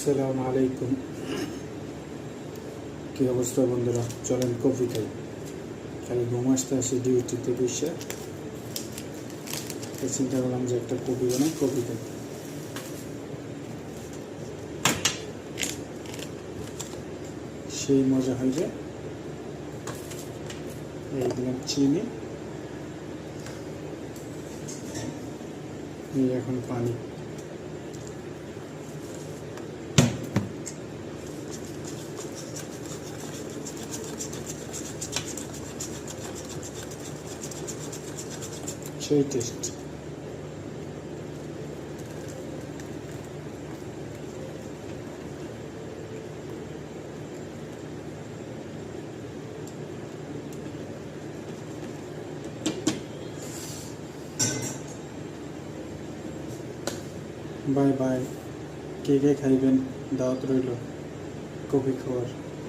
আসসালামু আলাইকুম। কী অবস্থা বন্ধুরা? চলেন কফি খাই। খালি ঘুম আসতে আসি ডিউটিতে বসে, চিন্তা করলাম যে একটা কফি বানাই, কফি খাই। সেই মজা হয় যে এই দিলাম চিনি, এই এখন পানি। সেই টেস্ট। Bye bye. কে কে খাইবেন? দাওয়াত রইল কফি খাওয়ার।